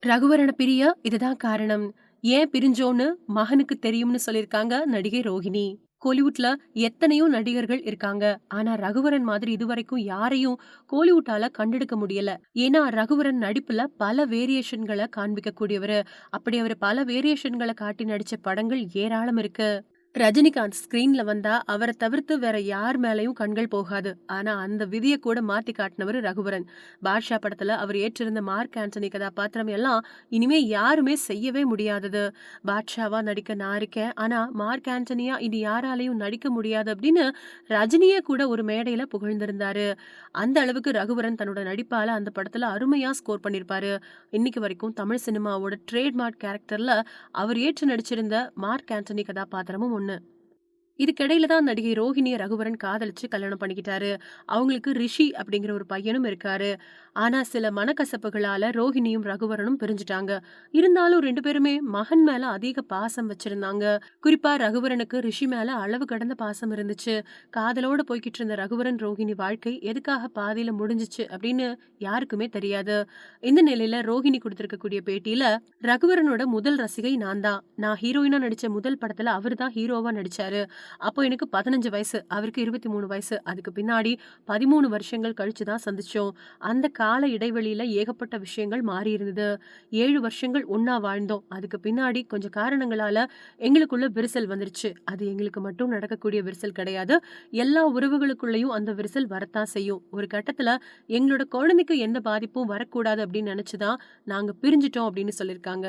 ரகுவரன பிரிய இதுதான் காரணம். ஏன் பிரிஞ்சோன்னு மகனுக்கு தெரியும்னு சொல்லியிருக்காங்க நடிகை ரோஹிணி. கோலிவுட்ல எத்தனையோ நடிகர்கள் இருக்காங்க. ஆனா ரகுவரன் மாதிரி இதுவரைக்கும் யாரையும் கோலிவுட்டால கண்டெடுக்க முடியல. ஏன்னா ரகுவரன் நடிப்புல பல வேரியேஷன்கள காண்பிக்க கூடியவரு. அப்படி அவரு பல வேரியேஷன்கள காட்டி நடிச்ச படங்கள் ஏராளம் இருக்கு. ரஜினிகாந்த் ஸ்கிரீன்ல வந்தா அவர தவிர்த்து வேற யார் மேலயும் கண்கள் போகாது. ஆனா அந்த விதிய கூட மாத்தி காட்டுனவரு ரகுவரன். பாட்ஷா படத்துல அவர் ஏற்றிருந்த மார்க் ஆண்டனி கதாபாத்திரம் எல்லாம் இனிமே யாருமே செய்யவே முடியாதது. பாட்ஷாவா நடிக்க நான் இருக்கேன். ஆனா மார்க் ஆண்டனியா இனி யாராலையும் நடிக்க முடியாது அப்படின்னு ரஜினியே கூட ஒரு மேடையில புகழ்ந்திருந்தாரு. அந்த அளவுக்கு ரகுவரன் தன்னோட நடிப்பால அந்த படத்துல அருமையா ஸ்கோர் பண்ணிருப்பாரு. இன்னைக்கு வரைக்கும் தமிழ் சினிமாவோட ட்ரேட்மார்க் கேரக்டர்ல அவர் ஏற்று நடிச்சிருந்த மார்க் ஆண்டனி கதாபாத்திரமும் ஒண்ணு. இதுக்கிடையில தான் நடிகை ரோஹிணிய ரகுவரன் காதலிச்சு கல்யாணம் பண்ணிக்கிட்டாரு. அவங்களுக்கு ரிஷி அப்படிங்கிற ஒரு பையனும் இருக்காரு. ஆனா சில மனக்கசப்புகளால ரோஹிணியும் ரகுவரனும் பிரிஞ்சுட்டாங்க. இருந்தாலும் 2 பேருமே மகன் மேல அதிக பாசம் வச்சிருந்தாங்க. குறிப்பா ரகுவரனுக்கு ரிஷி மேல அளவு கடந்த பாசம் இருந்துச்சு. காதலோட போய்கிட்டு இருந்த ரகுவரன் ரோஹிணி வாழ்க்கை எதுக்காக பாதியில முடிஞ்சுச்சு அப்படின்னு யாருக்குமே தெரியாது. இந்த நிலையில ரோஹிணி கொடுத்திருக்கக்கூடிய பேட்டியில ரகுவரனோட முதல் ரசிகை நான் தான். நான் ஹீரோயினா நடிச்ச முதல் படத்துல அவர் தான் ஹீரோவா நடிச்சாரு. அப்போ எனக்கு 15 வயசு. அவருக்கு 23 வயசு. அதுக்கு பின்னாடி 13 வருஷங்கள் கழிச்சு தான் சந்திச்சோம். அந்த கால இடைவெளியில ஏகப்பட்ட விஷயங்கள் மாறி இருந்தது. 7 வருஷங்கள் ஒண்ணா வாழ்ந்தோம். அதுக்கு பின்னாடி கொஞ்சம் காரணங்களால எங்களுக்குள்ள விரிசல் வந்துருச்சு. அது எங்களுக்கு மட்டும் நடக்கக்கூடிய விரிசல் கிடையாது. எல்லா உறவுகளுக்குள்ளயும் அந்த விரிசல் வரத்தான் செய்யும். ஒரு கட்டத்துல எங்களோட குழந்தைக்கு எந்த பாதிப்பும் வரக்கூடாது அப்படின்னு நினைச்சுதான் நாங்க பிரிஞ்சுட்டோம் அப்படின்னு சொல்லியிருக்காங்க.